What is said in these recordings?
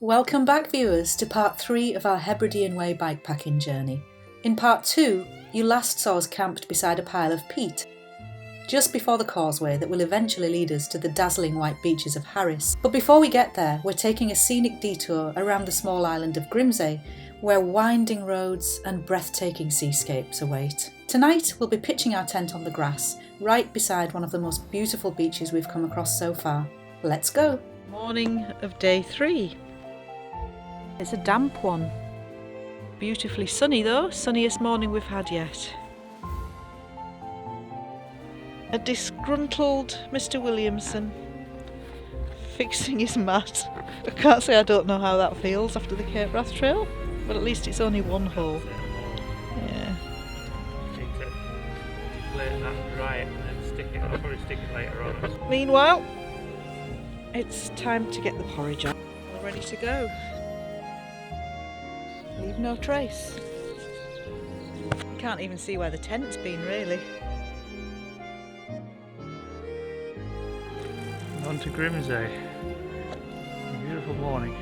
Welcome back, viewers, to part 3 of our Hebridean Way bikepacking journey. In part 2, you last saw us camped beside a pile of peat, just before the causeway that will eventually lead us to the dazzling white beaches of Harris. But before we get there, we're taking a scenic detour around the small island of Grimsay, where winding roads and breathtaking seascapes await. Tonight, we'll be pitching our tent on the grass, right beside one of the most beautiful beaches we've come across so far. Let's go! Morning of day 3. It's a damp one. Beautifully sunny though, sunniest morning we've had yet. A disgruntled Mr. Williamson fixing his mat. I can't say I don't know how that feels after the Cape Wrath Trail, but at least it's only one hole. Yeah. Need to let that dry and then stick it. I'll probably stick it later on. Meanwhile, it's time to get the porridge on. We're ready to go. Leave no trace. You can't even see where the tent's been, really. On to Grimsay. A beautiful morning.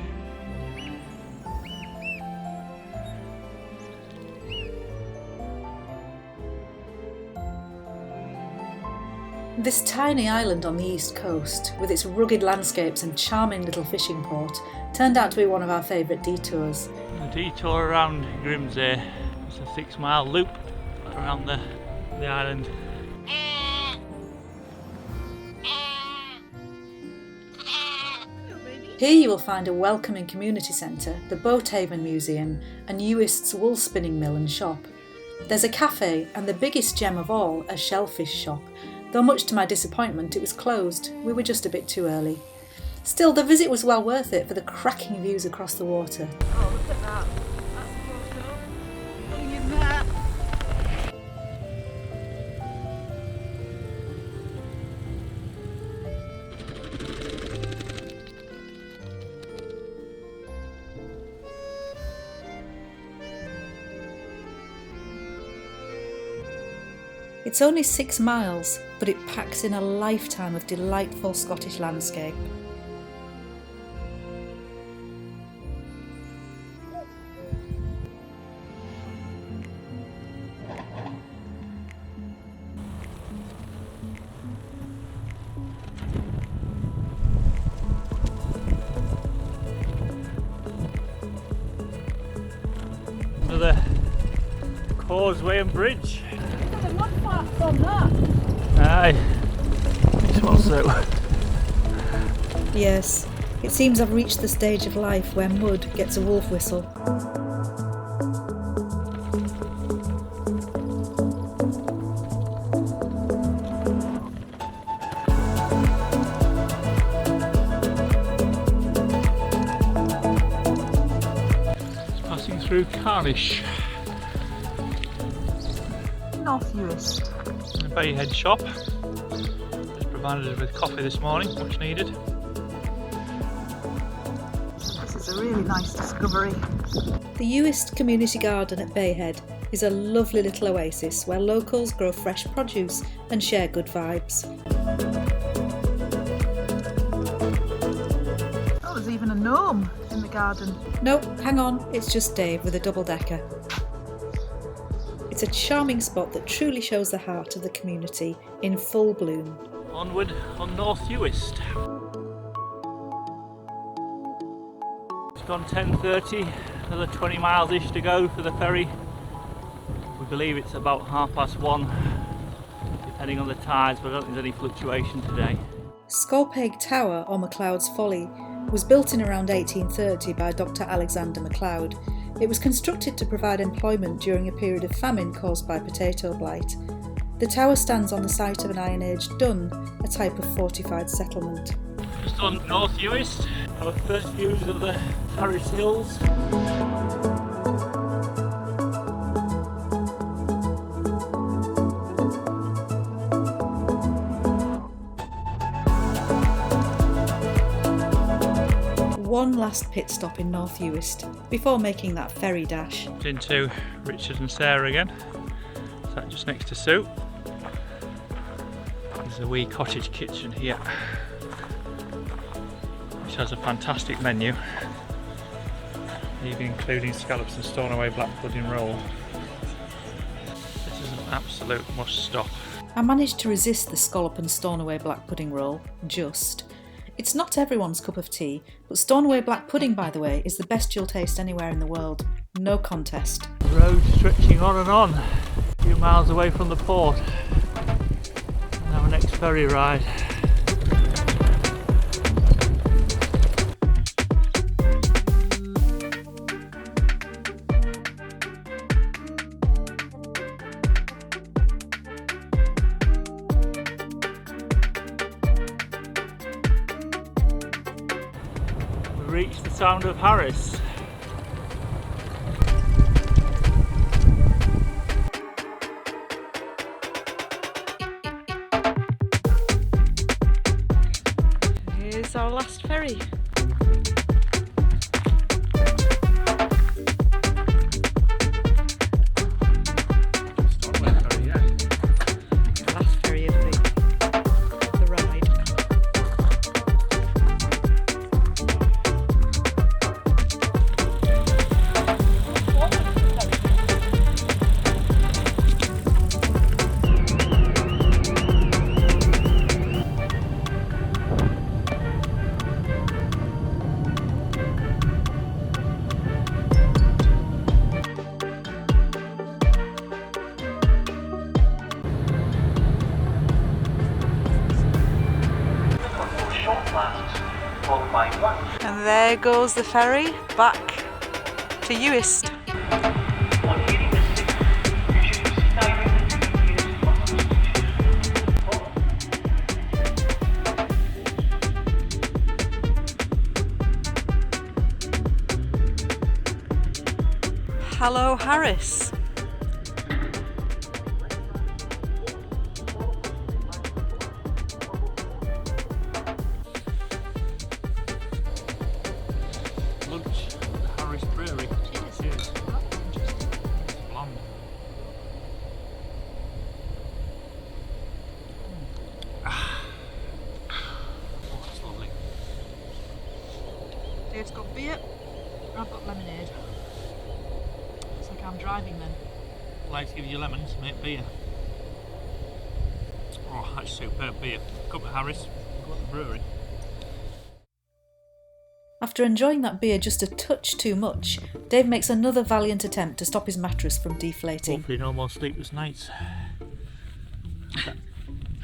This tiny island on the east coast, with its rugged landscapes and charming little fishing port, turned out to be one of our favourite detours. The detour around Grimsay is a 6-mile loop around the island. Here you will find a welcoming community centre, the Boathaven Museum, and Uist's wool spinning mill and shop. There's a cafe and the biggest gem of all, a shellfish shop, though much to my disappointment it was closed. We were just a bit too early. Still, the visit was well worth it for the cracking views across the water. Oh, look at that. That's a photo. Look at that. It's only 6 miles, but it packs in a lifetime of delightful Scottish landscape. Another causeway and bridge. Look at the mudflats on that. Aye, this one's so. Yes, it seems I've reached the stage of life where mud gets a wolf whistle. Passing through Carinish. North Uist. The Bayhead shop. Just provided us with coffee this morning, much needed. This is a really nice discovery. The Uist Community Garden at Bayhead is a lovely little oasis where locals grow fresh produce and share good vibes. Oh, there's even a gnome in the garden. Nope, hang on, it's just Dave with a double-decker. It's a charming spot that truly shows the heart of the community in full bloom. Onward on North Uist. It's gone 10:30, another 20 miles-ish to go for the ferry. We believe it's about 1:30, depending on the tides, but I don't think there's any fluctuation today. Scolpaig Tower, or MacLeod's Folly, was built in around 1830 by Dr. Alexander MacLeod. It was constructed to provide employment during a period of famine caused by potato blight. The tower stands on the site of an Iron Age dun, a type of fortified settlement. Just on North Uist, our first views of the Harris Hills. One last pit stop in North Uist before making that ferry dash. Into Richard and Sarah again. Sat just next to Sue. There's a wee cottage kitchen here, which has a fantastic menu. even including scallops and Stornoway black pudding roll. This is an absolute must stop. I managed to resist the scallop and Stornoway black pudding roll, just. It's not everyone's cup of tea, but Stornoway black pudding, by the way, is the best you'll taste anywhere in the world. No contest. The road stretching on and on, a few miles away from the port. And our next ferry ride. We reached the sound of Harris. Here's our last ferry. Last ferry of the ride. And there goes the ferry back to Uist. Hello, Harris. Lunch at the Harris Brewery. Cheers. Blonde. Oh, that's lovely. Dave's got beer. I've got lemonade. It's like I'm driving then. Like to give you lemons, make beer. Oh, that's superb beer. Come to Harris, go to the brewery. After enjoying that beer just a touch too much, Dave makes another valiant attempt to stop his mattress from deflating. Hopefully no more sleepless nights. I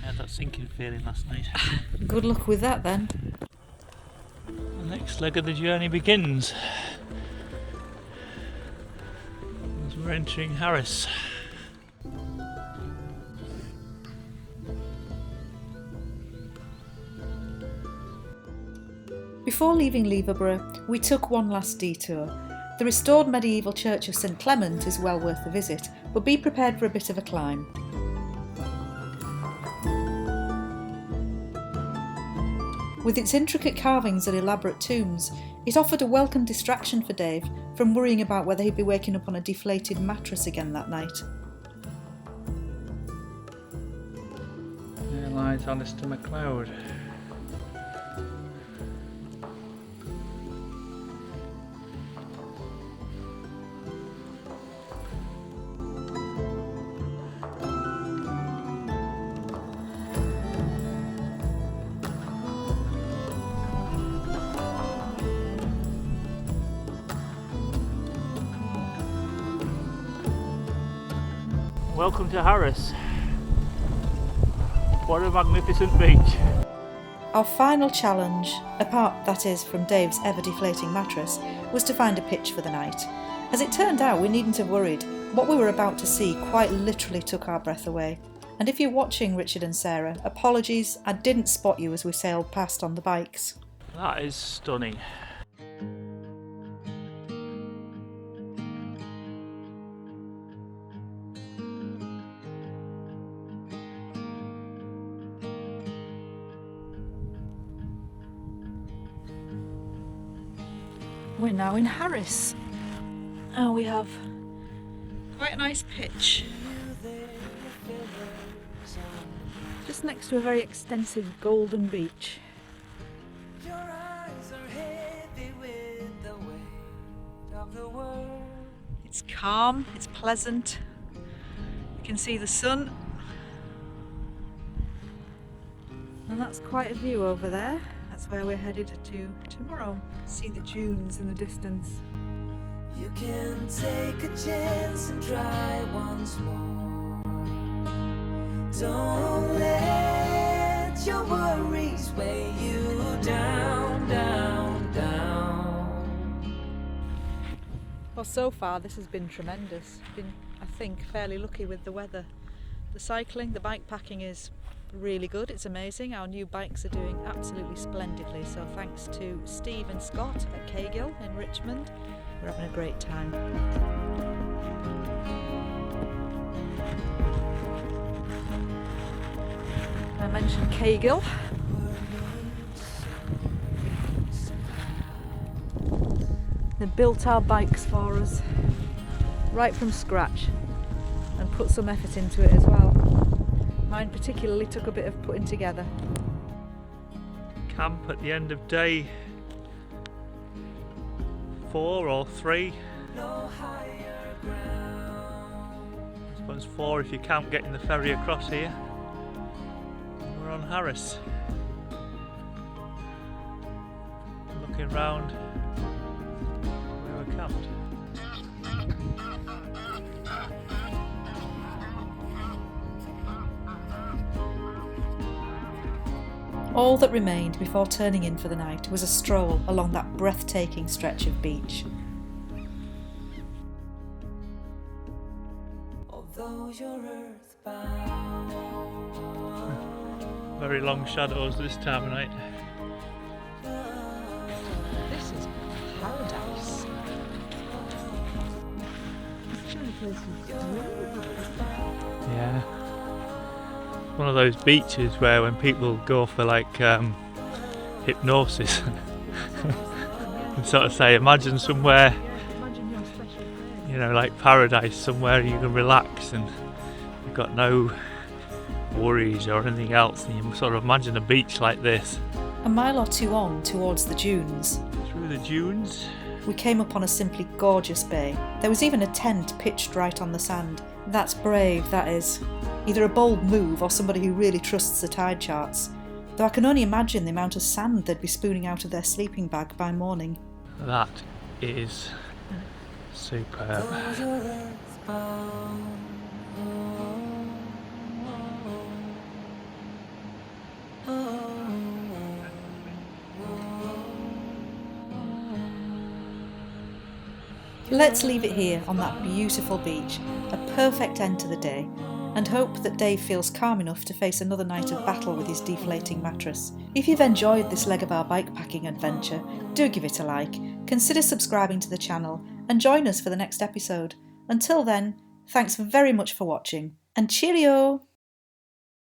had that sinking feeling last night. Good luck with that then. The next leg of the journey begins. As we're entering Harris. Before leaving Leverburgh, we took one last detour. The restored medieval church of St Clement is well worth the visit, but be prepared for a bit of a climb. With its intricate carvings and elaborate tombs, it offered a welcome distraction for Dave from worrying about whether he'd be waking up on a deflated mattress again that night. There lies Alistair MacLeod. Welcome to Harris. What a magnificent beach. Our final challenge, apart that is from Dave's ever-deflating mattress, was to find a pitch for the night. As it turned out, we needn't have worried. What we were about to see quite literally took our breath away. And if you're watching, Richard and Sarah, apologies, I didn't spot you as we sailed past on the bikes. That is stunning. We're now in Harris. And we have quite a nice pitch. Just next to a very extensive golden beach. Your eyes are heavy with the weight of It's calm, it's pleasant. You can see the sun. And that's quite a view over there. That's where we're headed to tomorrow. See the dunes in the distance. You can take a chance and try once more. Don't let your worries weigh you down, down, down. Well, so far this has been tremendous. Been, I think, fairly lucky with the weather. The cycling, the bike packing is really good. It's amazing. Our new bikes are doing absolutely splendidly. So thanks to Steve and Scott at Cahill in Richmond. We're having a great time. I mentioned Cahill. They built our bikes for us right from scratch and put some effort into it as well. Mine particularly took a bit of putting together. Camp at the end of day 4 or 3. I suppose 4 if you count getting the ferry across here. We're on Harris. Looking round where we're camped. All that remained before turning in for the night was a stroll along that breathtaking stretch of beach. Although you're earthbound, Very long shadows this time of night. This is paradise. Yeah. One of those beaches where when people go for like hypnosis and sort of say, imagine somewhere, you know, like paradise, somewhere you can relax and you've got no worries or anything else, and you sort of imagine a beach like this. A mile or two on towards the dunes, Through the dunes. we came upon a simply gorgeous bay. There was even a tent pitched right on the sand. That's brave, that is. Either a bold move or somebody who really trusts the tide charts. Though I can only imagine the amount of sand they'd be spooning out of their sleeping bag by morning. That is superb. though you're earthbound. Let's leave it here on that beautiful beach, a perfect end to the day, and hope that Dave feels calm enough to face another night of battle with his deflating mattress. If you've enjoyed this leg of our bikepacking adventure, do give it a like, consider subscribing to the channel, and join us for the next episode. Until then, thanks very much for watching, and cheerio!